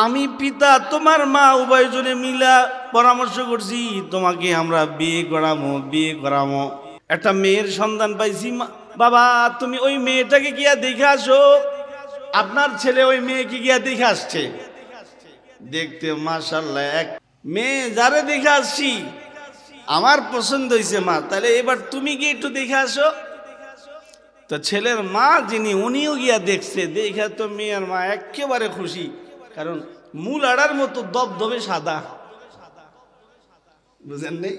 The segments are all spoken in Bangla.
আমি পিতা তোমার মা উভয়জনে মিলা পরামর্শ করছি তোমাকে আমরা বিয়ে করামো। একটা মেয়ের সন্ধান পাইছি। বাবা তুমি ওই মেয়েটাকে গিয়া দেখে আসো। আপনার ছেলে ওই মেয়েকে গিয়া দেখে আসছে। দেখতে মাশাআল্লাহ এক মেয়ে, যারে দেখে আসছি আমার পছন্দ হয়েছে মা, তাহলে এবার তুমি গিয়ে একটু দেখে আসো। তো ছেলের মা যিনি উনিও গিয়া দেখছে, দেখে তো মেয়ের মা একেবারে খুশি, কারণ মূল আড়ার মতো দবদবে সাদা, বুঝেন নেই?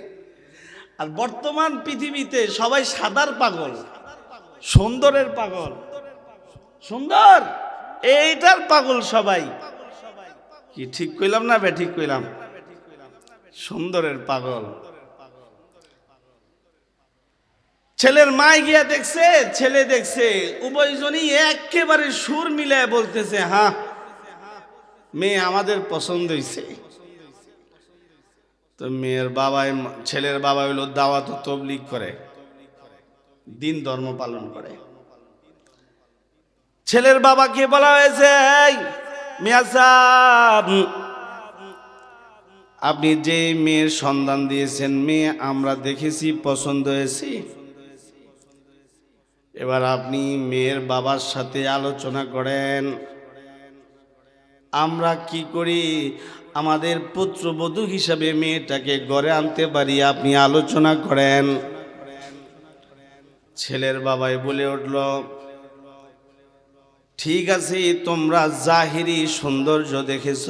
আর বর্তমান পৃথিবীতে সবাই সাদার পাগল, সুন্দরের পাগল, সুন্দর এইটার পাগল সবাই। কি ঠিক কইলাম না বে ঠিক কইলাম? সুন্দরের পাগল। ছেলের মায় গিয়া দেখছে, ছেলে দেখছে, উভয়জনই একেবারে সুর মিলায় বলতেছে হ্যাঁ মেয়ে আমাদের পছন্দ হইছে। তো মেয়ের বাবাই, ছেলের বাবা হইলো দাওয়াত ও তবলিগ করে, দিন ধর্ম পালন করে। ছেলের বাবাকে বলা হয়েছে, এই মিয়া সাহেব, আপনি যে মেয়ের সন্ধান দিয়েছেন মেয়ে আমরা দেখেছি, পছন্দ হয়েছে, এবার আপনি মেয়ের বাবার সাথে আলোচনা করেন আমরা কি করি আমাদের পুত্রবধূ হিসাবে মেয়েটাকে ঘরে আনতে পারি, আপনি আলোচনা করেন। ছেলের বাবাই বলে উঠল, ঠিক আছে, তোমরা জাহিরি সৌন্দর্য দেখেছ,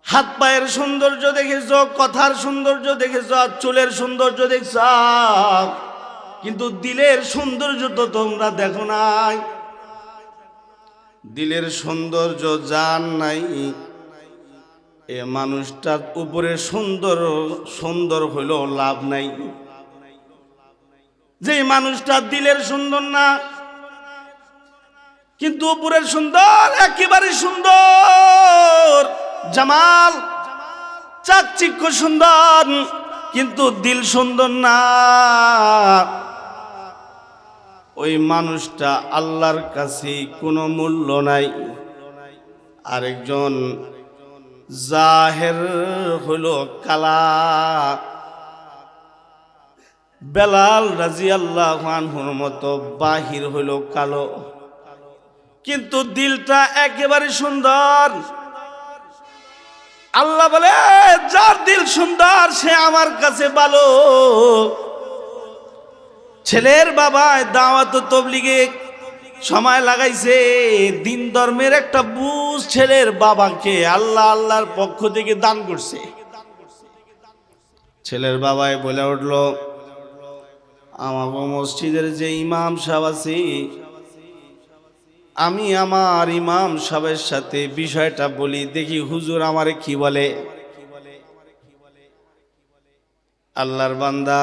হাত পায়ের সৌন্দর্য দেখেছ, কথার সৌন্দর্য দেখেছ, চুলের সৌন্দর্য দেখছ, কিন্তু দিলের সৌন্দর্য তো তোমরা দেখো নাই। দিলের সৌন্দর্য যার নাই, এ মানুষটার উপরে সুন্দর হইলেও লাভ নাই। যে মানুষটা দিলের সুন্দর না কিন্তু উপরের সুন্দর, একেবারে সুন্দর, জামাল চাকচিক্য সুন্দর, কিন্তু দিল সুন্দর না, ওই মানুষটা আল্লাহর কাছে কোনো মূল্য নাই। আরেকজন জাহের হলো কালা, বেলাল রাদিয়াল্লাহু আনহুর মতো বাহির হলো কালো, কিন্তু দিলটা একেবারে সুন্দর। আল্লাহ বলে, যার দিল সুন্দর সে আমার কাছে ভালো। ছেলের বাবা দাওয়াত ও তবলিগে সময় লাগাইছে, দিন ধর্মের একটা বুঝ ছেলের বাবাকে আল্লাহর পক্ষ থেকে দান করছে। ছেলের বাবাই বলে উঠল, আমার মসজিদের যে ইমাম সাহেব আছে, আমি আমার ইমাম সাহেবের সাথে বিষয়টা বলি, দেখি হুজুর আমারে কি বলে। আল্লাহর বান্দা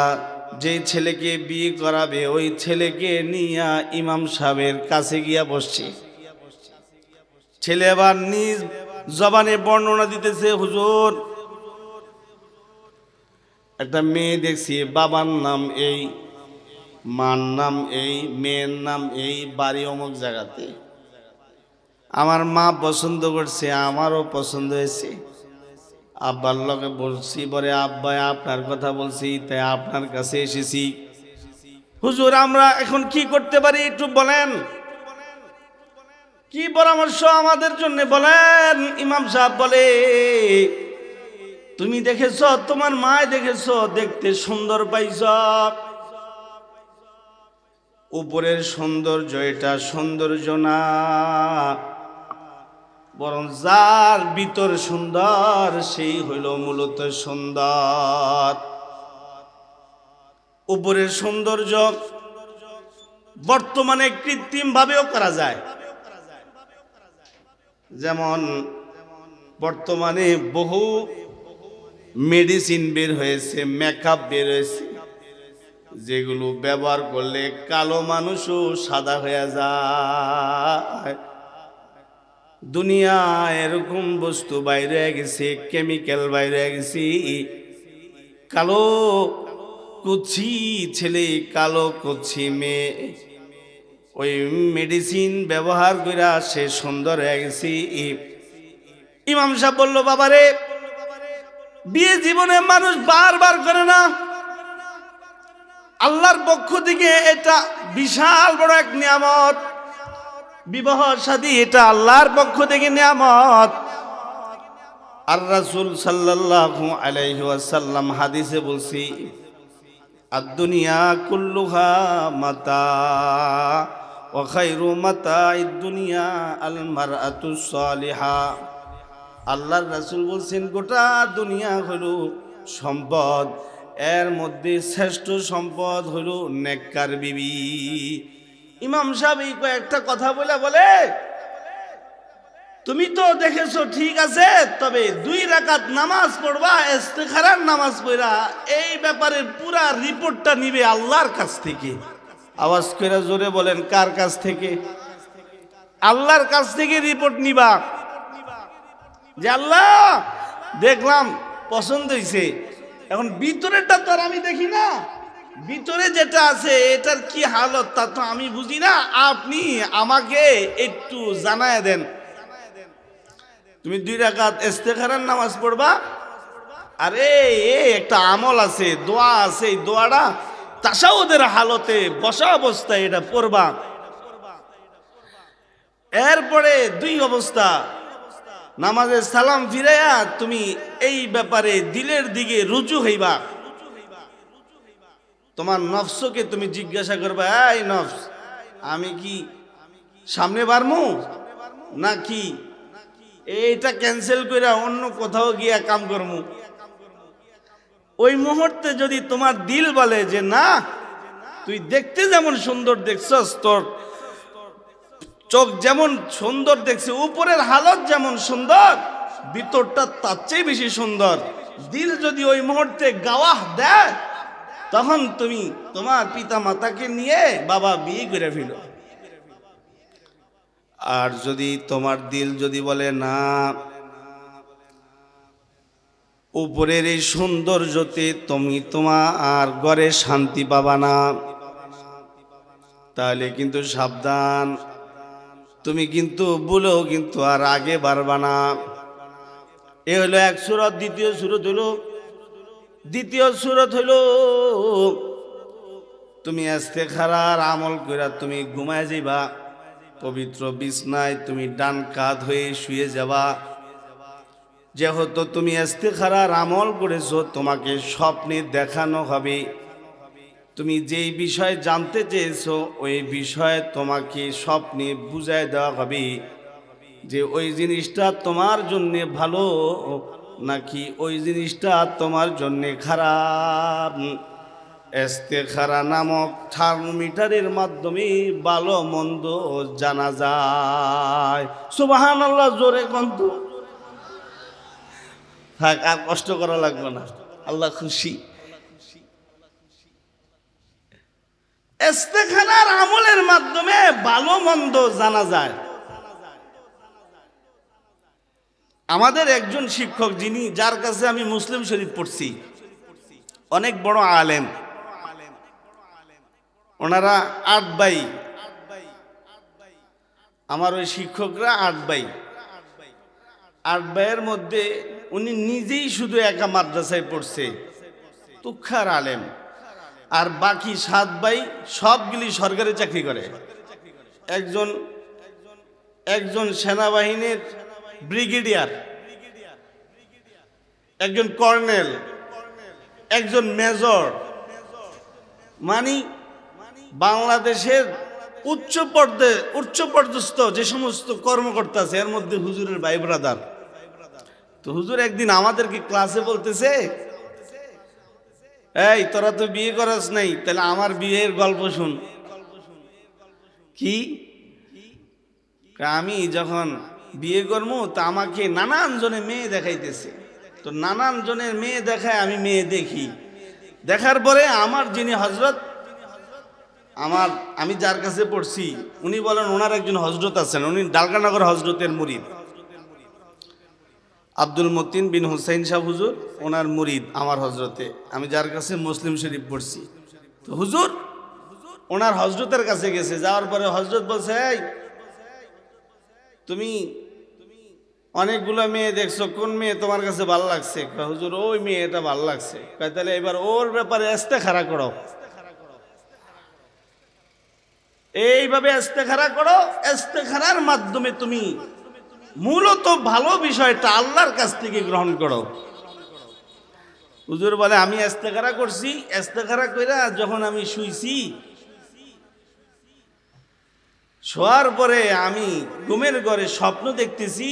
যে ছেলেকে বিয়ে করাবে ওই ছেলেকে নিয়ে ইমাম সাহেবের কাছে গিয়া বসছে। ছেলে আবার নিজ জবানে বর্ণনা দিতেছে, হুজুর একটা মেয়ে দেখছি, বাবার নাম এই, মার নাম এই, মেয়ের নাম এই, বাড়ি অমুক জায়গাতে, আমার মা পছন্দ করছে, আমারও পছন্দ হয়েছে, আব্বার লগে বলছি, বলে আব্বা আপনার কথা বলছি, তাই আপনার কাছে এসেছি। হুজুর আমরা এখন কি করতে পারি একটু বলেন, কি পরামর্শ আমাদের জন্য বলেন। ইমাম সাহেব বলে, তুমি দেখেছ, তোমার মায় দেখেছ, দেখতে সুন্দর পাইছ, উপরের সৌন্দর্য এটা সৌন্দর্য না, বরং যার ভিতর সুন্দর সেই হইল মূলত সুন্দর। উপরের সৌন্দর্য বর্তমানে কৃত্রিম ভাবেও করা যায়, যেমন বর্তমানে বহু মেডিসিন বের হয়েছে, মেকআপ বের হয়েছে, যেগুলো ব্যবহার করলে কালো মানুষও সাদা হয়ে যায়। দুনিয়া এরকম বস্তু বাইরে গেছে, কেমিক্যাল বাইরে গেছে, কালো কুচি ছেলে, কালো কুচি মেয়ে, ওই মেডিসিন ব্যবহার কইরা সে সুন্দর হয়ে গেছে। ইমাম সাহেব বলল, বাবারে, বিয়ে জীবনে মানুষ বারবার করে না, আল্লাহর পক্ষ থেকে এটা বিশাল বড় এক নিয়ামত। বিবাহ শাদী এটা আল্লাহর পক্ষ থেকে নিয়ামত। আর রাসূল সাল্লাল্লাহু আলাইহি ওয়াসাল্লাম হাদিসে বলছি, আদ-দুনিয়া কুল্লুহা মাতা ওয়া খায়রু মাতা'id দুনিয়া আল মারআতুস সালিহা। আল্লাহর রাসূল বলছেন, গোটা দুনিয়া হলো সম্পদ, এর মধ্যে শ্রেষ্ঠ সম্পদ হলো নেককার বিবি। ইমাম সাহেব এই কয়েকটা কথা বলে, তুমি তো দেখেছো ঠিক আছে, তবে 2 রাকাত নামাজ পড়বা, ইস্তেখারার নামাজ পড়া, এই ব্যাপারে পুরা রিপোর্টটা নিবে আল্লাহর কাছ থেকে। আওয়াজ করে জোরে বলেন, কার কাছ থেকে? আল্লাহর কাছ থেকে রিপোর্ট নিবা যে আল্লাহ দেখলাম পছন্দ হয়েছে, এখন ভিতরেরটা তো আর আমি দেখি না, ভিতরে যেটা আছে এটার কি হালত তা তো আমি বুঝি না, আপনি আমাকে একটু জানায় দেন। তুমি 2 রাকাত ইস্তেখারার নামাজ পড়বা, আরে একটা আমল আছে, দোয়া আছে, এই দোয়াটা তাশাহুদের হালতে বসা অবস্থায় এটা পড়বা। এরপরে 2 অবস্থা, নামাজের সালাম ফিরাইয়া তুমি এই ব্যাপারে দিলের দিকে রুজু হইবা। তোমার নফসকে তুমি জিজ্ঞাসা করবা, এই নফস, আমি কি সামনে বাড়মু নাকি এইটা ক্যান্সেল করে অন্য কোথাও গিয়া কাম করমু? ওই মুহূর্তে যদি তোমার দিল বলে যে না, তুই দেখতে যেমন সুন্দর দেখছস, তোর চোখ যেমন সুন্দর দেখছে, উপরের হালত যেমন সুন্দর, ভিতরটা তার চেয়ে বেশি সুন্দর, দিল যদি ওই মুহূর্তে গাওয়াহ দেয়, তখন তুমি তোমার পিতা মাতাকে নিয়ে বাবা বিয়ে করে ফেলো। আর যদি তোমার দিল যদি বলে না, উপরের এই সৌন্দর্যতে তুমি তোমার ঘরে শান্তি পাবা না, তাহলে কিন্তু সাবধান, তুমি কিন্তু ভুলেও কিন্তু আর আগে বাড়বা না। এ হলো এক সূরত। দ্বিতীয় সূরত হলো তুমি ইস্তেখারার আমল কইরা তুমি ঘুমায় যাইবা, পবিত্র বিছনায় তুমি ডান কাঁধ হয়ে শুয়ে যাবা। যেহেতু তুমি ইস্তেখারার আমল করেছো, তোমাকে স্বপ্নে দেখানো হবে, তুমি যেই বিষয় জানতে চেয়েছো ওই বিষয়ে তোমাকে স্বপ্নে বুঝায় দেওয়া হবে যে ওই জিনিসটা তোমার জন্যে ভালো নাকি ওই জিনিসটা তোমার জন্যে খারাপ। ইস্তেখারা নামক থার্মোমিটারের মাধ্যমে ভালো মন্দ জানা যায়। সুবহানাল্লাহ, জোরে কন্ত। থাক, আর কষ্ট করা লাগবে না, আল্লাহ খুশি। ইস্তেখারার আমলের মাধ্যমে ভালো মন্দ জানা যায়। আমাদের একজন শিক্ষক, যিনি যার কাছে আমি মুসলিম শরীফ পড়ছি, অনেক বড় আলেম, ওনারা 8 ভাই, আমার ওই শিক্ষকরা 8 ভাই। 8 ভাইয়ের মধ্যে উনি নিজেই শুধু একা মাদ্রাসায় পড়ছে, তুখার আলেম, আর বাকি 7 ভাই সবগুলি সরকারি চাকরি করে। একজন সেনাবাহিনীর ব্রিগেডিয়ার, একজন কর্নেল, একজন মেজর, মানে বাংলাদেশের উচ্চ পদস্থ যে সমস্ত কর্মকর্তা আছে এর মধ্যে হুজুরের ভাই ব্রাদার। তো হুজুর একদিন আমাদেরকে ক্লাসে বলতেছে, এই তোরা তো বিয়ে করাস নাই, তাহলে আমার বিয়ের গল্প শুন। কি? আমি যখন বিয়ে করবো তা আমাকে নানান জনে মেয়ে দেখাইতেছে, তো নানান জনের মেয়ে দেখায়, আমি মেয়ে দেখি, দেখার পরে আমার যিনি হজরত, আমি যার কাছে পড়ছি, উনি বলেন ওনার একজন হজরত আছেন, উনি ডালকানগর হজরতের মুরিদ, আব্দুল মতিন বিন হুসাইন শাহ হুজুর, ওনার মুরিদ আমার হজরতে, আমি যার কাছে মুসলিম শরীফ পড়ছি। তো হুজুর ওনার হজরতের কাছে গেছে, যাওয়ার পরে হজরত বলছে, এই তুমি অনেকগুলো মেয়ে দেখছো, কোন মেয়ে তোমার কাছে ভালো লাগছে? কয়, হুজুর ওই মেয়েটা ভালো লাগছে। কয়, তাহলে এবার ওর ব্যাপারে ইস্তেখারা করো। এইভাবে ইস্তেখারা করো, ইস্তেখারার মাধ্যমে তুমি মূলত ভালো বিষয়টা আল্লাহর কাছ থেকে গ্রহণ করো। হুজুর বলে, আমি ইস্তেখারা করছি, ইস্তেখারা কইরা যখন আমি শুইছি, শোয়ার পরে আমি ঘুমের ঘরে স্বপ্ন দেখতেছি,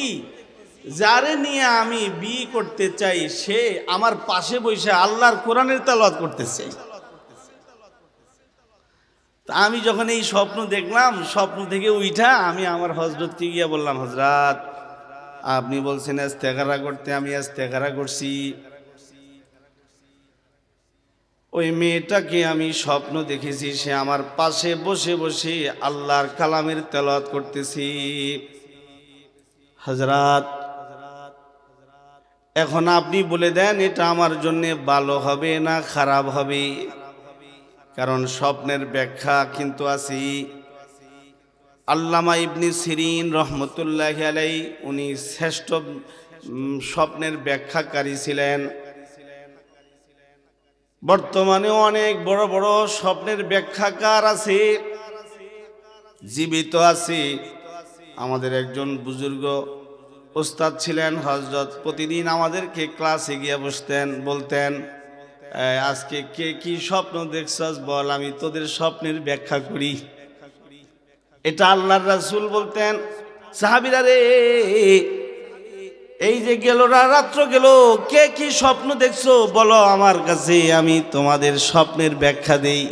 যারে নিয়ে আমি বিয়ে করতে চাই সে আমার পাশে বসে আল্লাহর কোরআনের তেলাওয়াত করতেছে। তা আমি যখন এই স্বপ্ন দেখলাম, স্বপ্ন থেকে উঠা আমি আমার হযরতকে গিয়ে বললাম, হযরত আপনি বলছেন ইস্তেখারা করতে, আমি ইস্তেখারা করছি। ওই মেয়েটাকে আমি স্বপ্ন দেখেছি, সে আমার পাশে বসে বসে আল্লাহর কালামের তেলাওয়াত করতেছি। হযরত এখন আপনি বলে দেন, এটা আমার জন্য ভালো হবে না খারাপ হবে? কারণ স্বপ্নের ব্যাখ্যা কিন্তু আছে। আল্লামা ইবনে সিরিন রহমতুল্লাহি আলাইহি উনি শ্রেষ্ঠ স্বপ্নের ব্যাখ্যাকারী ছিলেন। বর্তমানে অনেক বড় বড় স্বপ্নের ব্যাখ্যাকার আছে, জীবিত আছে। আমাদের একজন বুজুর্গ ওস্তাদ ছিলেন হযরত, প্রতিদিন আমাদেরকে ক্লাসে গিয়ে বসতেন, বলতেন, আজকে কে কি স্বপ্ন দেখছস বল, আমি তোদের স্বপ্নের ব্যাখ্যা করি। এটা আল্লাহর রাসূল বলতেন, সাহাবীরা রে, এই যে গেল রাত্র গেল, কে কি স্বপ্ন দেখছো বলো আমার কাছে, আমি তোমাদের স্বপ্নের ব্যাখ্যা দেই।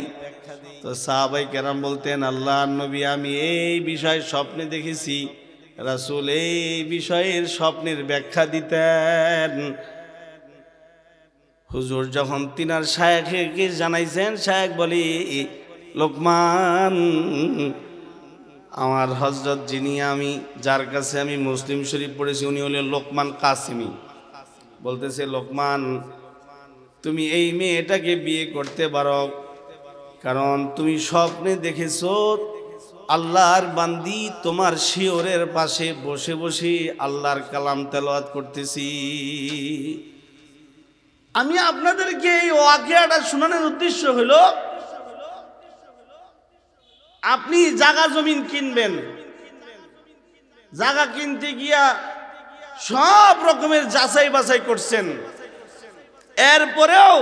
তো সাহাবায়ে কেরাম বলতেন, আল্লাহর নবী আমি এই বিষয় স্বপ্নে দেখেছি। রাসূল এই বিষয়ের স্বপ্নের ব্যাখ্যা দিতেন। হুজুর যখন তিনার শায়েখকে জানাইছেন, শায়েখ বলি, লোকমান, আমার হযরত যিনি আমি যার কাছে আমি মুসলিম শরীফ পড়েছি, উনি হলেন লোকমান কাসিমি। বলতেছে, লোকমান তুমি এই মেয়েটাকে বিয়ে করতে পারো, কারণ তুমি স্বপ্নে দেখেছো আল্লাহর বান্দি তোমার শিয়রের পাশে বসে বসে আল্লাহর কালাম তেলাওয়াত করতেছি। আমি আপনাদেরকে এই ওয়াকিয়াটা শোনানোর উদ্দেশ্য হলো, আপনি জায়গা জমিন কিনবেন, জায়গা কিনতে গিয়া সব রকমের যাচাই বাছাই করছেন, এরপরেও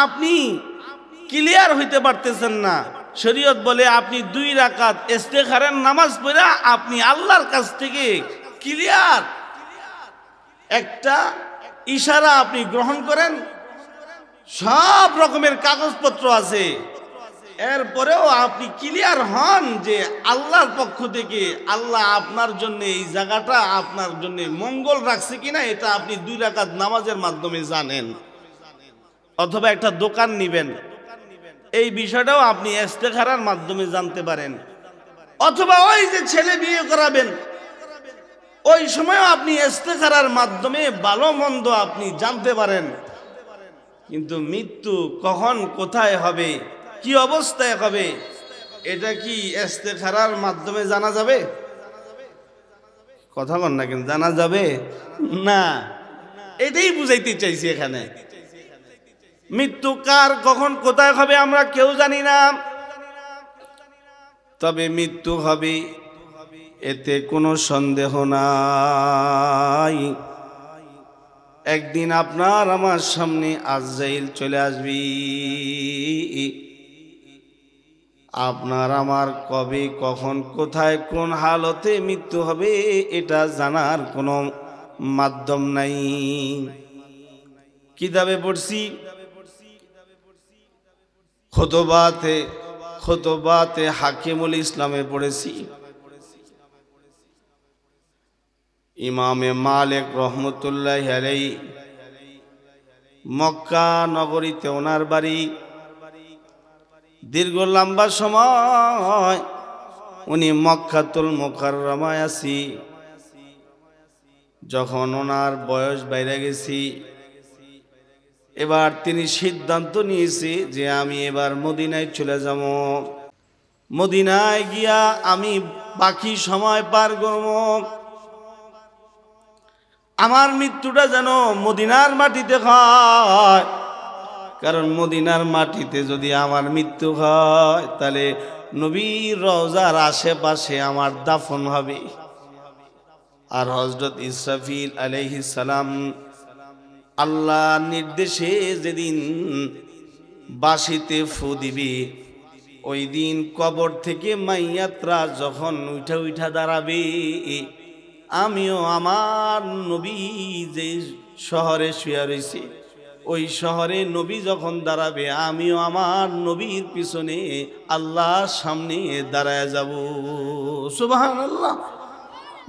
আপনি ক্লিয়ার হইতে পারতেছেন না। শরীয়ত বলে আপনি 2 রাকাত ইস্তেখারার নামাজ পড়া আপনি আল্লাহর কাছ থেকে ক্লিয়ার একটা ইশারা আপনি গ্রহণ করেন, সব রকমের কাগজপত্র আছে, এরপরেও আপনি ক্লিয়ার হন যে আল্লাহর পক্ষ থেকে আল্লাহ আপনার জন্য এই জায়গাটা আপনার জন্য মঙ্গল রাখছে কিনা, এটা আপনি 2 রাকাত নামাজের মাধ্যমে জানেন। অথবা একটা দোকান নিবেন, এই বিষয়টাও আপনি ইস্তেখারার মাধ্যমে জানতে পারেন। অথবা ওই যে ছেলে বিয়ে করাবেন, ওই সময়ও আপনি ইস্তেখারার মাধ্যমে ভালো মন্দ আপনি জানতে পারেন। কিন্তু মৃত্যু কখন কোথায় হবে, কি অবস্থায় হবে, এটা কি ইস্তেখারার মাধ্যমে জানা যাবে? কথা বল না, কিন্তু জানা যাবে না। এটাই বুঝাইতে চাইছি এখানে। মৃত্যু কার কখন কোথায় হবে আমরা কেউ জানি না, তবে মৃত্যু হবে, এতে কোনো সন্দেহ নাই। একদিন আপনার আমার সামনে আজরাইল চলে আসবি। আপনার আমার কবে কখন কোথায় কোন হালতে মৃত্যু হবে এটা জানার কোনো মাধ্যম নাই। কিতাবে পড়ছি, খুতবাতে হাকিমুল ইসলামে পড়েছি, ইমামে মালিক রহমতুল্লাহি আলাইহি মক্কা নগরীতে ওনার বাড়ি। দীর্ঘ লম্বা সময় উনি মক্কাতুল মুকাররমায় আছি। যখন ওনার বয়স বাইরে গেছি, এবার তিনি সিদ্ধান্ত নিয়েছে যে আমি এবার মদিনায় চলে যাব। মদিনায় গিয়া আমি বাকি সময় পার করব। আমার মৃত্যুটা যেন মদিনার মাটিতে হয়, কারণ মদিনার মাটিতে যদি আমার মৃত্যু হয় তাহলে নবীর রওজার আশেপাশে আমার দাফন হবে। আর হযরত ইসরাফিল আলাইহিস সালাম আল্লাহর নির্দেশে যেদিন বাঁশিতে ফু দিবে, ওই দিন কবর থেকে মাইয়াতরা যখন উঠা উঠা দাঁড়াবে, আমিও আমার নবী যে শহরে শুয়ে রয়েছে ওই শহরে নবী যখন দাঁড়াবে, আমিও আমার নবীর পিছনে আল্লাহর সামনে দাঁড়ায় যাব। সুবহানাল্লাহ।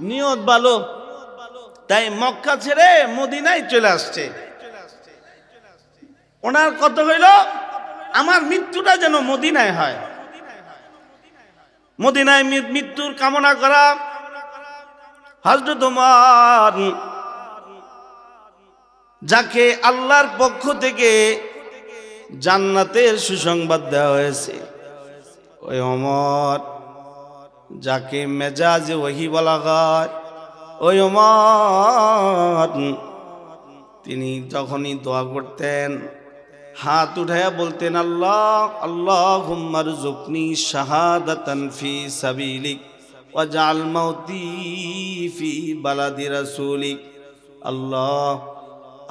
নিয়ত ভালো, তাই মক্কা ছেড়ে মদিনায় চলে আসছে। ওনার কত হইল, আমার মৃত্যুটা যেন মদিনায় হয়। মদিনায় মৃত্যুর কামনা করা। হযরত ওমর, যাকে আল্লাহর পক্ষ থেকে জান্নাতের সুসংবাদ দেওয়া হয়েছে, ওই ওমর যাকে মেজাজে ওহী বলা হয়, ওই ওমর তিনি যখনই দোয়া করতেন হাত উঠায়া বলতেন, আল্লাহ আল্লাহুম্মা রযুকনি শাহাদাতান ফি সাবিলিক ওয়াজআল মাউতি ফি বালাদি রাসূলিক। আল্লাহ,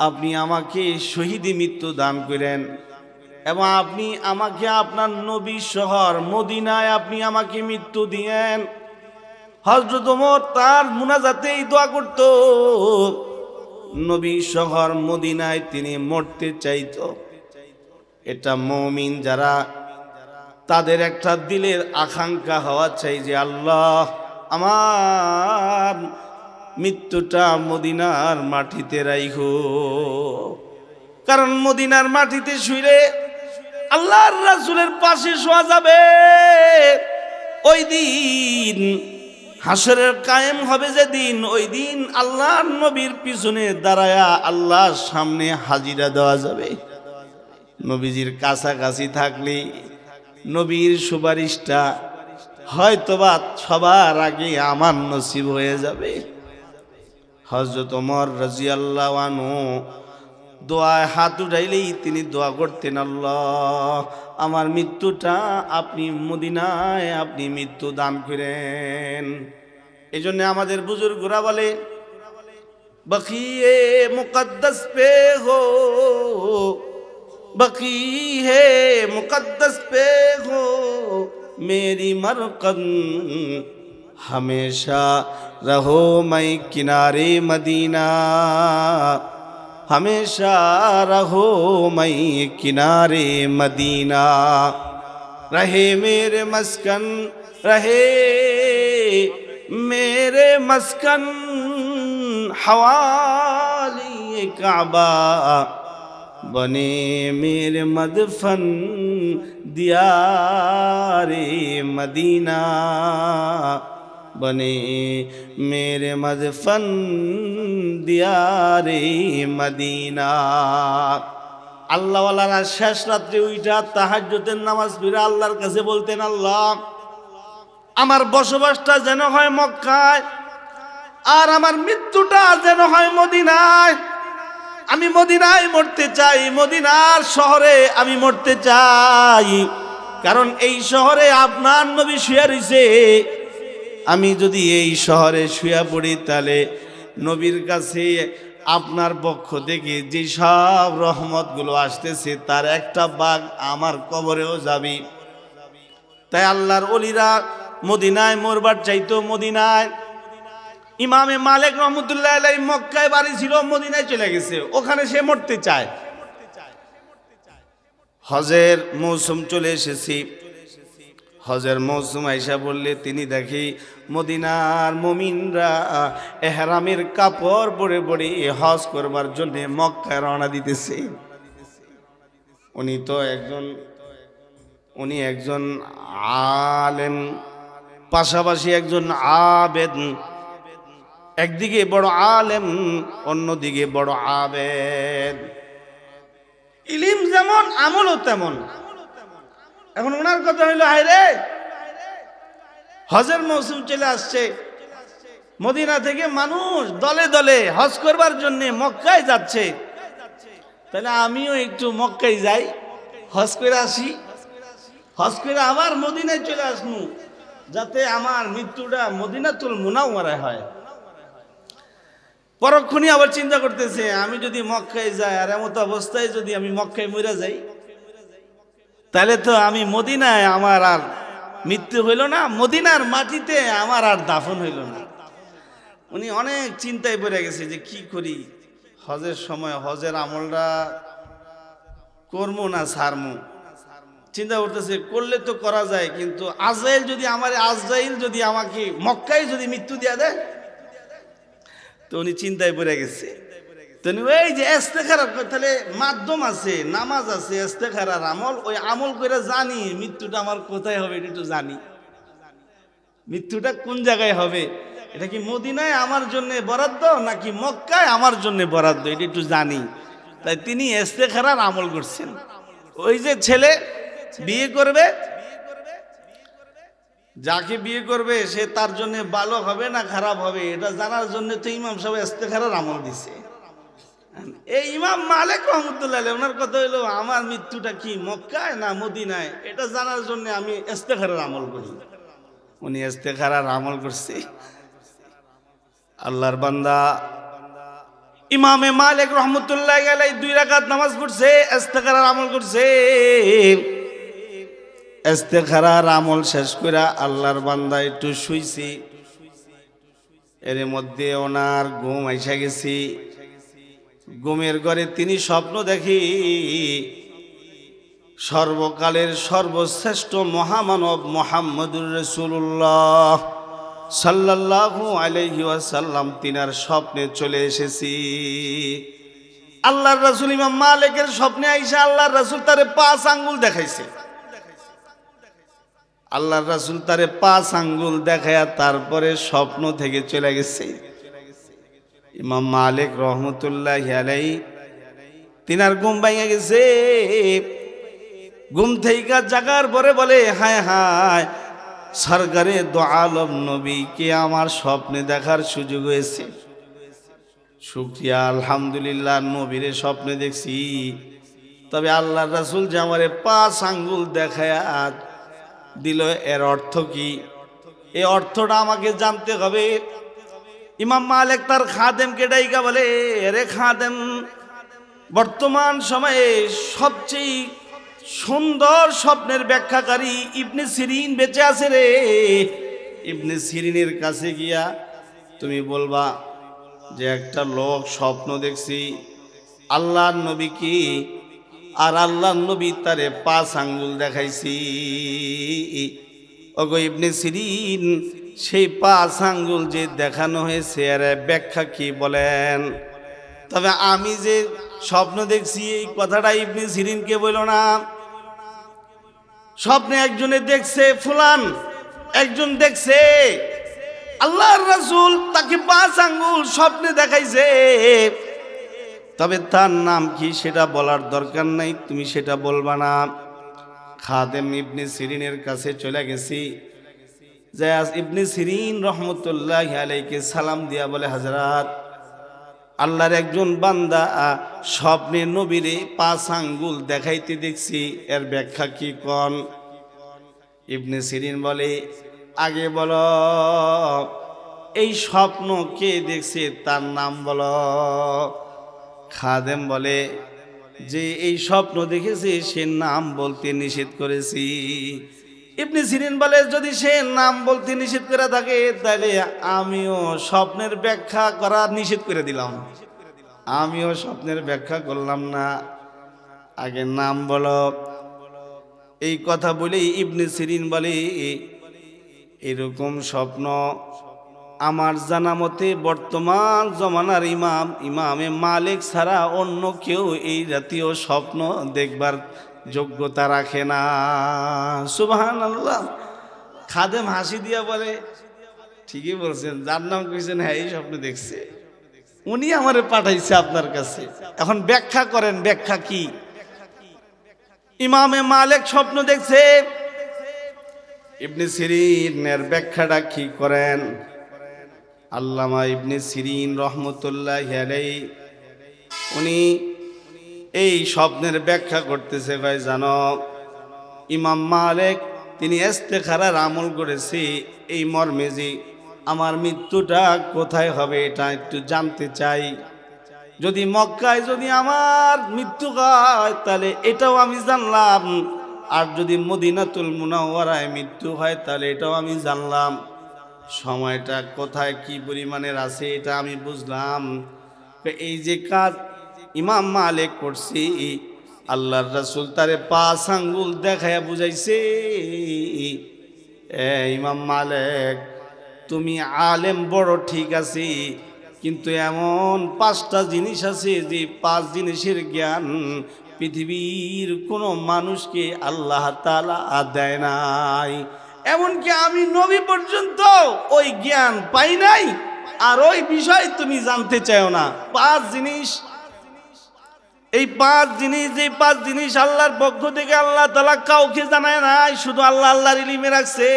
আপনি আমাকে শহীদি মৃত্যু দান করেন এবং আপনি আমাকে আপনার নবী শহর মদিনায় আপনি আমাকে মৃত্যু দিয়েন। হযরত ওমর তার মুনাজাতেই দোয়া করত, নবী শহর মদিনায় তিনি মরতে চাইতো। এটা মুমিন যারা, তাদের একটা দিলের আকাঙ্ক্ষা হওয়া চাই যে আল্লাহ আমার মৃত্যুটা মদিনার মাটিতে রাইখো। কারণ মদিনার মাটিতে শুইলে আল্লাহর রাসূলের পাশে শোয়া যাবে। ওই দিন হাসরের কায়েম হবে যেদিন, ওই দিন আল্লাহর নবীর পিছনে দাঁড়ায়া আল্লাহর সামনে হাজিরা দেওয়া যাবে। নবীজির কাছাকাছি থাকলে নবীর সুপারিশটা হয়তোবা সবার আগে আমার নসিব হয়ে যাবে। হযরত ওমর রাদিয়াল্লাহু আনহু দোয়ায় হাত উঠাইলেই তিনি দোয়া করতেন, আল্লাহ আমার মৃত্যুটা আপনি মদিনায় আপনি মৃত্যু দান করেন। এই জন্য আমাদের বুজুর্গরা বলে, বকিয়ে মুকদ্দাস পে হো, बकी है मुकद्दस पे हो मेरी मरकन, हमेशा रहो मैं किनारे मदीना, हमेशा रहो मैं किनारे मदीना, रहे मेरे मस्कन, रहे मेरे मस्कन हवाली काबा, बने मेरे मदफन दियारे मदीना, बने मेरे मदफन दियारे मदीना। আল্লাহওয়ালারা শেষ রাত্রে উইঠা তাহাজ্জুদের নামাজ পড়ে আল্লাহর কাছে বলতেন, আল্লাহ আমার বসবাসটা যেন হয় মক্কায়, আর আমার মৃত্যুটা যেন হয় মদিনায়। আমি মদিনায় মরতে চাই, মদিনার শহরে আমি মরতে চাই, কারণ এই শহরে আপনার নবী শুয়ে রয়েছে। আমি যদি এই শহরে শুয়ে পড়ি তাহলে নবীর কাছে আপনার পক্ষ থেকে যে সব রহমতগুলো আসতেছে তার একটা ভাগ আমার কবরেও যাবে। তাই আল্লাহর ওলিরা মদিনায় মরবার চাইতো। মদিনায় ইমামে মালিক রহমতুল্লাহ আলাইহি মক্কায় বাড়ি ছিল, মদিনায় চলে গেছে, ওখানে সে মরতে চায়। হজের মৌসুম চলে এসেছি, হজের মৌসুম আইসা বললে তিনি দেখি মদিনার মুমিনরা এহরামের কাপড় পরে পরে হজ করবার জন্য মক্কায় রওনা দিতেছে। উনি একজন আলেম, পাশাপাশি একজন আবেদ। একদিকে বড় আলেম, অন্যদিকে বড় আবেদ। ইলিম যেমন আমলও তেমন। এখন ওনার কথা হইলো, হায় রে, হজের মৌসুম চলে আসছে, মদিনা থেকে মানুষ দলে দলে হজ করবার জন্য মক্কায় যাচ্ছে, তাহলে আমিও একটু মক্কায় যাই, হজ করে আসি, হজ করে আবার মদিনায় চলে আসবো, যাতে আমার মৃত্যুটা মদিনাতুল মুনাওয়ারায় হয়। পরক্ষণই আবার চিন্তা করতেছে, আমি যদি মক্কায় যাই আর এমত অবস্থায় যদি আমি মক্কায় মরে যাই, তাহলে তো আমি মদিনায় আমার আর মৃত্যু হইল না, মদিনার মাটিতে আমার আর দাফন হইল না। উনি অনেক চিন্তায় পড়ে গেছে যে কি করি, হজের সময় হজের আমলটা করবো না ছাড়মু। চিন্তা করতেছে, করলে তো করা যায়, কিন্তু আজরাইল যদি আমাকে মক্কায় যদি মৃত্যু দিয়া দেয়, তো উনি চিন্তায় পড়ে গেছে। তো ওই যে ইস্তেখারা, তাহলে মাধ্যম আছে, নামাজ আছে, ইস্তেখারার আমল, ওই আমল করে জানি মৃত্যুটা আমার কোথায় হবে, এটা একটু জানি, মৃত্যুটা কোন জায়গায় হবে, এটা কি মদিনায় আমার জন্য বরাদ্দ নাকি মক্কায় আমার জন্য বরাদ্দ, এটা একটু জানি। তাই তিনি ইস্তেখারার আমল করছেন। ওই যে ছেলে বিয়ে করবে, যাকে বিয়ে করবে সে তার জন্য ভালো হবে না খারাপ হবে, এটা জানার জন্য তো ইমাম সাহেব ইস্তেখারার আমল দিছে। এই ইমাম মালিক রহমতুল্লাহ আলাইহি, ওনার কথা হইলো আমার মৃত্যুটা কি মক্কায় না মদিনায়, এটা জানার জন্য আমি ইস্তেখারার আমল করি। উনি ইস্তেখারার আমল করছে। আল্লাহর বান্দা ইমামে মালিক রহমতুল্লাহ আলাইহি 2 রাকাত নামাজ পড়ছে, ইস্তেখারার আমল করছে। ইস্তেখারার আমল শেষ করে আল্লাহর বান্দা একটু শুইছি, এর মধ্যে ওনার ঘুম আইসা গেছি। ঘুমের ঘরে তিনি স্বপ্ন দেখি সর্বকালের সর্বশ্রেষ্ঠ মহামানব মুহাম্মদুর রাসূলুল্লাহ সাল্লাল্লাহু আলাইহি ওয়াসাল্লাম তিনার স্বপ্নে চলে এসেছি। আল্লাহর রাসূল ইমাম মালিকের স্বপ্নে আইসা আল্লাহর রাসূল তারে 5 আঙ্গুল দেখাইছে। আল্লাহর রাসূল তারে 5 আঙ্গুল দেখায়া তারপরে স্বপ্ন থেকে চলে গেছে। ইমাম মালিক রহমতুল্লাহি আলাইহি তিনার ঘুম ভেঙে গেছে। ঘুম থেকে জাগার পরে বলে, হায় হায়, সরকারে দো আলম নবীকে আমার স্বপ্নে দেখার সুযোগ হয়েছে। শুকরিয়া, আলহামদুলিল্লাহ, নবীরে স্বপ্নে দেখছি। তবে আল্লাহর রাসূল যে আমারে 5 আঙ্গুল দেখায়া দিল, এর অর্থ কি? এই অর্থটা আমাকে জানতে হবে। ইমাম মালিক তার খাদেমকে ডাইকা বলে, রে খাদেম, বর্তমান সময়ে সবচেয়ে সুন্দর স্বপ্নের ব্যাখ্যাকারী ইবনে সিরিন বেঁচে আছে রে। ইবনে সিরিনের কাছে গিয়া তুমি বলবা যে একটা লোক স্বপ্ন দেখছি আল্লাহর নবী কি, আর আল্লাহর নবী তারে 5 আঙ্গুল দেখাইছি। ওগো ইবনে সিরিন, সেই 5 আঙ্গুল যে দেখানো হয়েছে এর ব্যাখ্যা কি বলেন? তবে আমি যে স্বপ্ন দেখছি এই কথাটা ইবনে সিরিনকে বলল না। স্বপ্নে একজনে দেখছে ফুলান, একজন দেখছে আল্লাহর রাসূল তাকে 5 আঙ্গুল স্বপ্নে দেখাইছে, তবে তার নাম কি সেটা বলার দরকার নাই, তুমি সেটা বলবা না। খাদেম ইবনে সিরিনের কাছে চলে গেছি। জায়াজ ইবনে সিরিন রহমতুল্লাহি আলাইহিকে সালাম দিয়া বলে, হযরত, আল্লাহর একজন বান্দা স্বপ্নে নবীরে 5 আঙ্গুল দেখাইতে দেখছি, এর ব্যাখ্যা কি কোন? ইবনে সিরিন বলে, আগে বলো এই স্বপ্ন কে দেখছে তার নাম বলো। খাদেম বলে যে এই স্বপ্ন দেখেছে সে নাম বলতে নিষেধ করেছি। ইবনে সিরিন বলে, যদি সে নাম বলতে নিষেধ করে থাকে তাহলে আমিও স্বপ্নের ব্যাখ্যা করা নিষেধ করে দিলাম, আমিও স্বপ্নের ব্যাখ্যা করলাম না, আগে নাম বলো। এই কথা বলেই ইবনে সিরিন বলে, এরকম স্বপ্ন আমার জানা মতে বর্তমান জমানার ইমামে মালিক ছাড়া অন্য কেউ এই জাতীয় স্বপ্ন দেখবার যোগ্যতা রাখে না। সুবহানাল্লাহ। খাদেম হাসি দিয়া বলে, ঠিকই বলছেন, যার নাম কইছেন হ্যাঁ এই স্বপ্ন দেখছে, উনি আমারে পাঠাইছে আপনার কাছে, এখন ব্যাখ্যা করেন, ব্যাখ্যা কি? ইমামে মালিক স্বপ্ন দেখছে। ইবনে সিরিনের ব্যাখ্যাটা কি করেন আল্লামা ইবনে সিরিন রহমতুল্লাহি আলাইহি, উনি এই স্বপ্নের ব্যাখ্যা করতেছে। ভাই জানো, ইমাম মালিক তিনি ইস্তেখারার আমল করেছে এই মর্মে যে আমার মৃত্যুটা কোথায় হবে এটা একটু জানতে চাই। যদি মক্কায় যদি আমার মৃত্যু হয় তাহলে এটাও আমি জানলাম, আর যদি মদিনাতুল মুনাওয়ারায় মৃত্যু হয় তাহলে এটাও আমি জানলাম। সময়টা কোথায় কি পরিমাণের আছে এটা আমি বুঝলাম। এই যে কাজ ইমাম মালিক করছি, আল্লাহর রাসূল তারে 5 আঙ্গুল দেখায়া বুঝাইছে, ইমাম মালিক তুমি আলেম বড় ঠিক আছে, কিন্তু এমন 5টা জিনিস আছে যে 5 জিনিসের জ্ঞান পৃথিবীর কোনো মানুষকে আল্লাহ তাআলা দেয় নাই। এমনকি আমি নবী পর্যন্ত ওই জ্ঞান পাই নাই, আর ওই বিষয় তুমি জানতে চাও না। 5 জিনিস, এই 5 জিনিস, যে 5 জিনিস আল্লাহর পক্ষ থেকে আল্লাহ তাআলা কাউকে জানায় নাই, শুধু আল্লাহ আল্লাহর ইলমে রাখছে।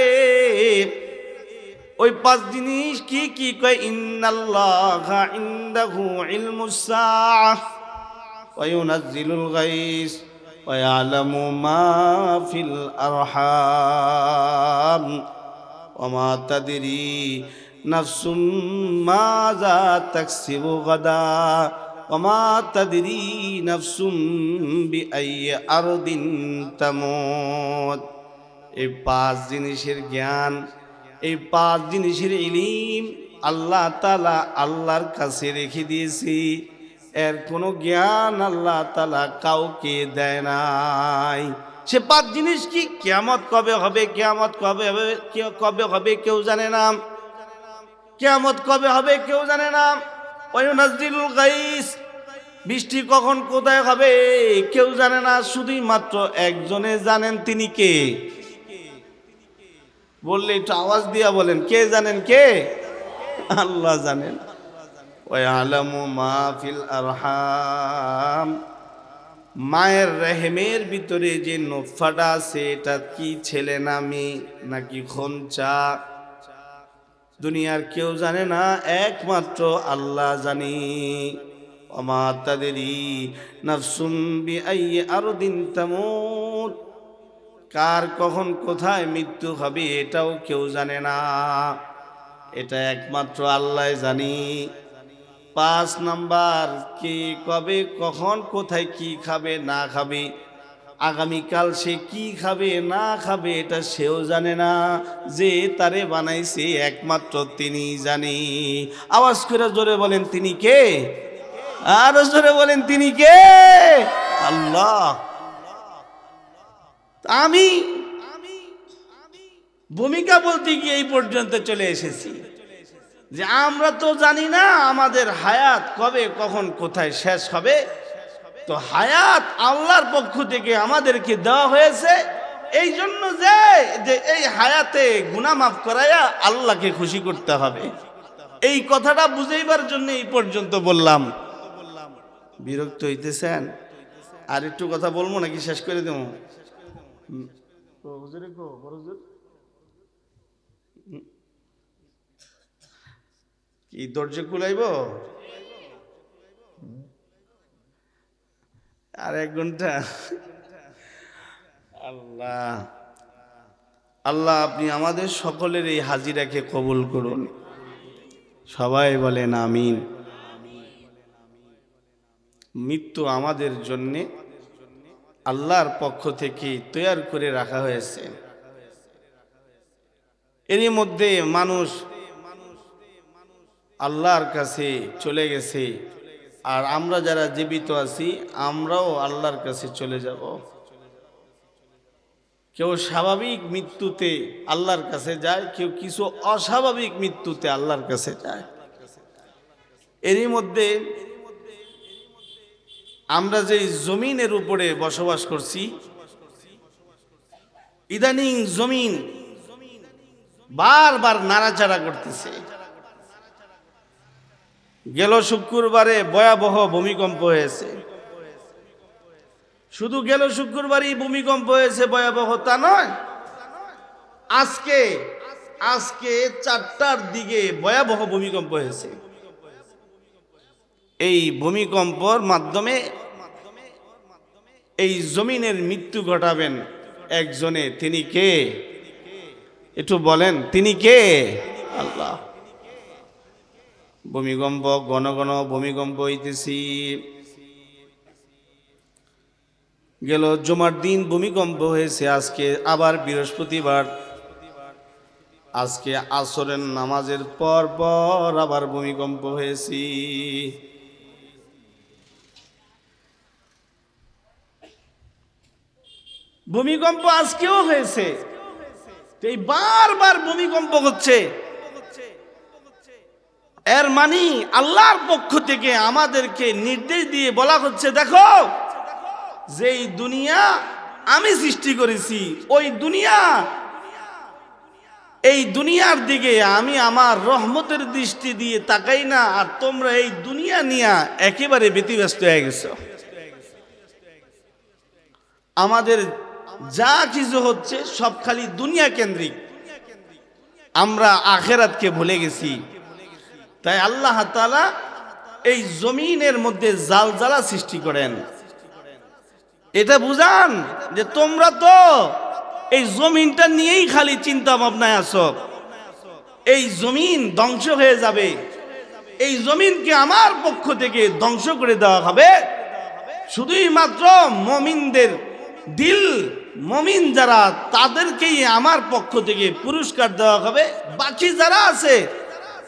ওই 5 জিনিস কি কি কয়, ইন্নাল্লাহা ইনদাহু ইলমুস সাআহ ওয়া ইউনাজ্জিলুল গায়স ওয়া ইয়ালামু মা ফিল আরহাম ওয়া মা তাদরি নাফসুম মাযা তাকসিবু গাদা ওয়া মা তাদরি নাফসুম বিআইয়ি আরদিন তামুত। এই 5 জিনিসের জ্ঞান, এই 5 জিনিসের ইলম আল্লাহ তাআলা আল্লাহর কাছে রেখে দিয়েছি। এর কোনো জ্ঞান আল্লাহ তাআলা কাউকে দেয় নাই। সে 5 জিনিস কি? কিয়ামত কবে হবে, কিয়ামত কবে হবে, কবে হবে কেউ জানে না। কিয়ামত কবে হবে কেউ জানে না। ওয়ায়ুনাজ্জিলুল গায়স, বৃষ্টি কখন কোথায় হবে কেউ জানে না, শুধুই মাত্র একজনে জানেন। তিনি কে? বললে একটু আওয়াজ দিয়া বলেন, কে জানেন? কে? আল্লাহ জানেন। ওয়ায়ালামু মা ফিল আরহাম, মায়ের রেহেমের ভিতরে যে নোফাটা আছে এটা কি ছেলে না মেয়ে নাকি খঞ্চা, দুনিয়ার কেউ জানে না, একমাত্র আল্লাহ জানি। ওমা তাদেরি নাফসুম বিআইয়ি আরদিন তামুত, কার কখন কোথায় মৃত্যু হবে এটাও কেউ জানে না, এটা একমাত্র আল্লাহ জানি। 5 নাম্বার, কে কবে কখন কোথায় কি খাবে না খাবে, আগামীকাল সে কি খাবে না খাবে এটা সেও জানে না, যে তারে বানাইছে একমাত্র তিনি জানি। আওয়াজ করে জোরে বলেন তিনি কে? আরো জোরে বলেন তিনি কে? আল্লাহ। আমি ভূমিকা বলতে গিয়ে এই পর্যন্ত চলে এসেছি যে আমরা তো জানি না আমাদের হায়াত কবে কখন কোথায় শেষ হবে। তো হায়াত আল্লাহর পক্ষ থেকে আমাদেরকে দেওয়া হয়েছে এই জন্য যে এই হায়াতে গুনাহ মাফ করায়া আল্লাহকে খুশি করতে হবে। এই কথাটা বুঝাইবার জন্য এই পর্যন্ত বললাম। বিরক্ত হইতেছেন? আর একটু কথা বলবো নাকি শেষ করে দেব? কি দরজা খুলাইব? আর 1 ঘন্টা? আল্লাহ আল্লাহ আপনি আমাদের সকলের এই হাজিরাকে কবুল করুন। সবাই বলেন আমিন। মৃত্যু আমাদের জন্যে আল্লাহর পক্ষ থেকে তৈয়ার করে রাখা হয়েছে। এরই মধ্যে মানুষ আল্লাহর কাছে চলে গেছে, আর আমরা যারা জীবিত আছি আমরাও আল্লাহর কাছে চলে যাব। কেউ স্বাভাবিক মৃত্যুতে আল্লাহর কাছে যায়, কেউ কিছু অস্বাভাবিক মৃত্যুতে আল্লাহর কাছে যায়। এরই মধ্যে আমরা যে জমিনের উপরে বসবাস করছি, ইদানিং জমিন বারবার নাড়াচাড়া করতেছে। গেল শুক্রবারে ভয়াবহ ভূমিকম্প হয়েছে। শুধু গেল শুক্রবারই ভূমিকম্প হয়েছে ভয়াবহ তা নয়, আজকে আজকে 4টার দিকে ভয়াবহ ভূমিকম্প হয়েছে। এই ভূমিকম্পর মাধ্যমে এই জমিনের মৃত্যু ঘটাবেন একজনে, তিনি কে একটু বলেন, তিনি কে? আল্লাহ। ভূমিকম্প, ঘন ঘন ভূমিকম্প হইতেছি। গেল জুমার দিন ভূমিকম্প হয়েছে, আজকে আবার বৃহস্পতিবার, আজকে আসরের নামাজের পর পর আবার ভূমিকম্প হয়েছে। ভূমিকম্প আজকেও হয়েছে, এই বারবার ভূমিকম্প হচ্ছে। এর মানে আল্লাহর পক্ষ থেকে আমাদেরকে নির্দেশ দিয়ে বলা হচ্ছে, দেখো যেই দুনিয়া আমি সৃষ্টি করেছি, ওই দুনিয়া, এই দুনিয়ার দিকে আমি আমার রহমতের দৃষ্টি দিয়ে তাকাই না, আর তোমরা এই দুনিয়া নিয়ে একেবারে ব্যতিব্যস্ত হয়ে গেছো। আমাদের যা কিছু হচ্ছে সব খালি দুনিয়া কেন্দ্রিক, আমরা আখিরাতকে ভুলে গেছি। তাই আল্লাহ তাআলা এই জমিনের মধ্যে জালজালা সৃষ্টি করেন। এটা বুঝান যে তোমরা তো এই জমিনটা নিয়েই খালি চিন্তা ভাবনায় আছো, এই জমিন ধ্বংস হয়ে যাবে, এই জমিনকে আমার পক্ষ থেকে ধ্বংস করে দেওয়া হবে। শুধুই মাত্র মুমিনদের দিল, মুমিন যারা, তাদেরকেই আমার পক্ষ থেকে পুরস্কার দেওয়া হবে। বাকি যারা আছে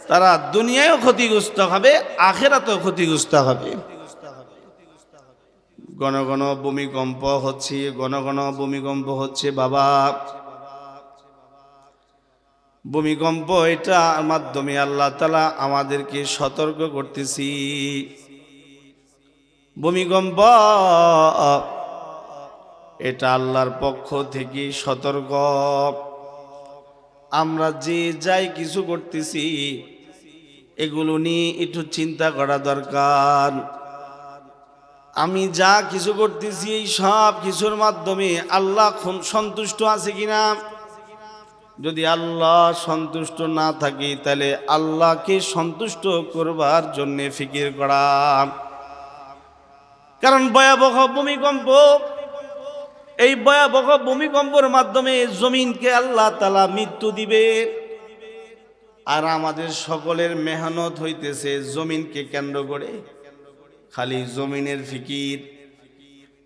তারা দুনিয়ায়ও ক্ষতিগ্রস্ত হবে, আখিরাতেও ক্ষতিগ্রস্ত হবে। ঘন ঘন ভূমিকম্প হচ্ছে, ঘন ঘন ভূমিকম্প হচ্ছে। বাবা, ভূমিকম্প এটার মাধ্যমে আল্লাহ তাআলা আমাদেরকে সতর্ক করতেছি। ভূমিকম্প এটা আল্লাহর পক্ষ থেকে সতর্ক। আমরা যে যাই কিছু করতেছি এগুলো নিয়ে একটু চিন্তা করা দরকার। আমি যা কিছু করতেছি এই সব কিছুর মাধ্যমে আল্লাহ সন্তুষ্ট আছে কিনা? যদি আল্লাহ সন্তুষ্ট না থাকে তাহলে আল্লাহকে সন্তুষ্ট করবার জন্য ফিকির করা। কারণ ভয়াবহ ভূমিকম্প, এই ভয়াবহ ভূমিকম্পের মাধ্যমে জমিনকে আল্লাহ তাআলা মৃত্যু দিবে। আর আমাদের সকলের মেহনত হইতেছে জমিনকে কেন্দ্র করে, খালি জমিনের ফিকির।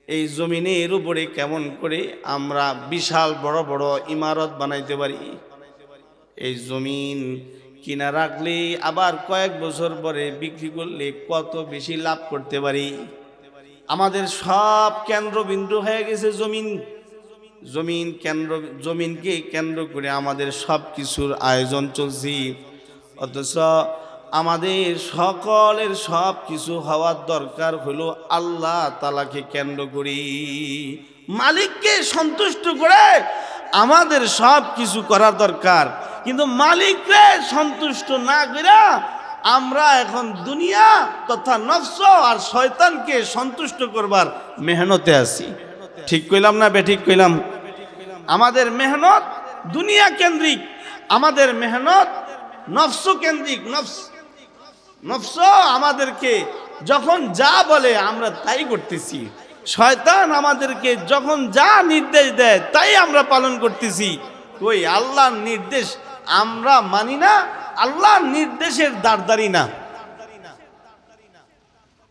এই জমিনের উপরে কেমন করে আমরা বিশাল বড় বড় ইমারত বানাইতে পারি, এই জমিন কিনা রাখলে আবার কয়েক বছর পরে বিক্রি করলে কত বেশি লাভ করতে পারি। আমাদের সব কেন্দ্রবিন্দু হয়ে গেছে জমিন। জমিনকে কেন্দ্র করে আমাদের সব কিছুর আয়োজন চলছে, অথচ আমাদের সকলের সব কিছু হওয়ার দরকার হলো আল্লাহ তাআলাকে কেন্দ্র করি, মালিককে সন্তুষ্ট করে আমাদের সব কিছু করার দরকার। কিন্তু মালিককে সন্তুষ্ট না করে আমরা এখন দুনিয়া তথা নফস আর শয়তানকে সন্তুষ্ট করবার মেহনতে আছি। ঠিক কইলাম না বেঠিক কইলাম? আমাদের মেহনত দুনিয়া কেন্দ্রিক, আমাদের মেহনত নফস কেন্দ্রিক। নফস আমাদেরকে যখন যা বলে আমরা তাই করতেছি, শয়তান আমাদেরকে যখন যা নির্দেশ দেয় তাই আমরা পালন করতেছি। ওই আল্লাহর নির্দেশ আমরা মানি না, আল্লাহর নির্দেশের দাঁড়দারি না।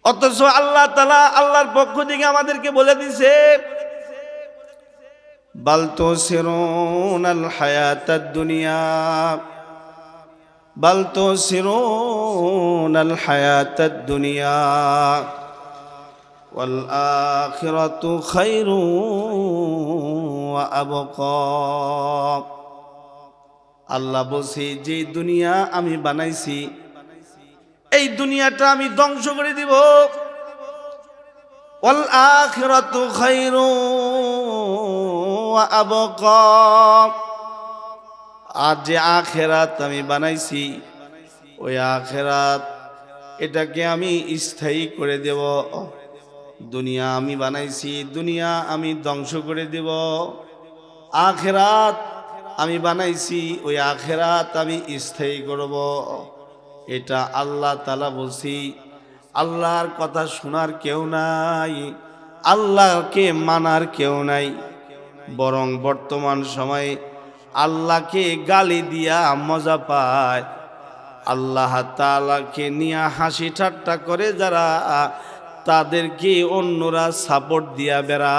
অথচ আল্লাহ তাআলা আল্লাহর পক্ষ থেকে আমাদেরকে বলে দিয়েছে, বাল তুসিরুনাল হায়াতাদ দুনিয়া, বাল তুসিরুনাল হায়াতাদ দুনিয়া ওয়াল আখিরাতু খায়রুন ওয়া আবকা। আল্লাহ বলছে যে দুনিয়া আমি বানাইছি এই দুনিয়াটা আমি ধ্বংস করে দিব। ওয়াল আখিরাতু খায়রুন ওয়া আবকা, আর যে আখিরাত আমি বানাইছি ওই আখিরাত এটাকে আমি স্থায়ী করে দেব। দুনিয়া আমি বানাইছি, দুনিয়া আমি ধ্বংস করে দেব। আখেরাত আমি বানাইছি, ওই আখেরাত আমি স্থায়ী করব। এটা আল্লাহ তাআলা বলছি। আল্লাহর কথা শোনার কেউ নাই, আল্লাহকে মানার কেউ নাই, বরং বর্তমান সময়ে আল্লাহকে গালি দিয়া মজা পায়। আল্লাহ তাআলাকে নিয়ে হাসি ঠাট্টা করে যারা, তাদেরকে অন্যরা সাপোর্ট দিয়া বেড়ায়।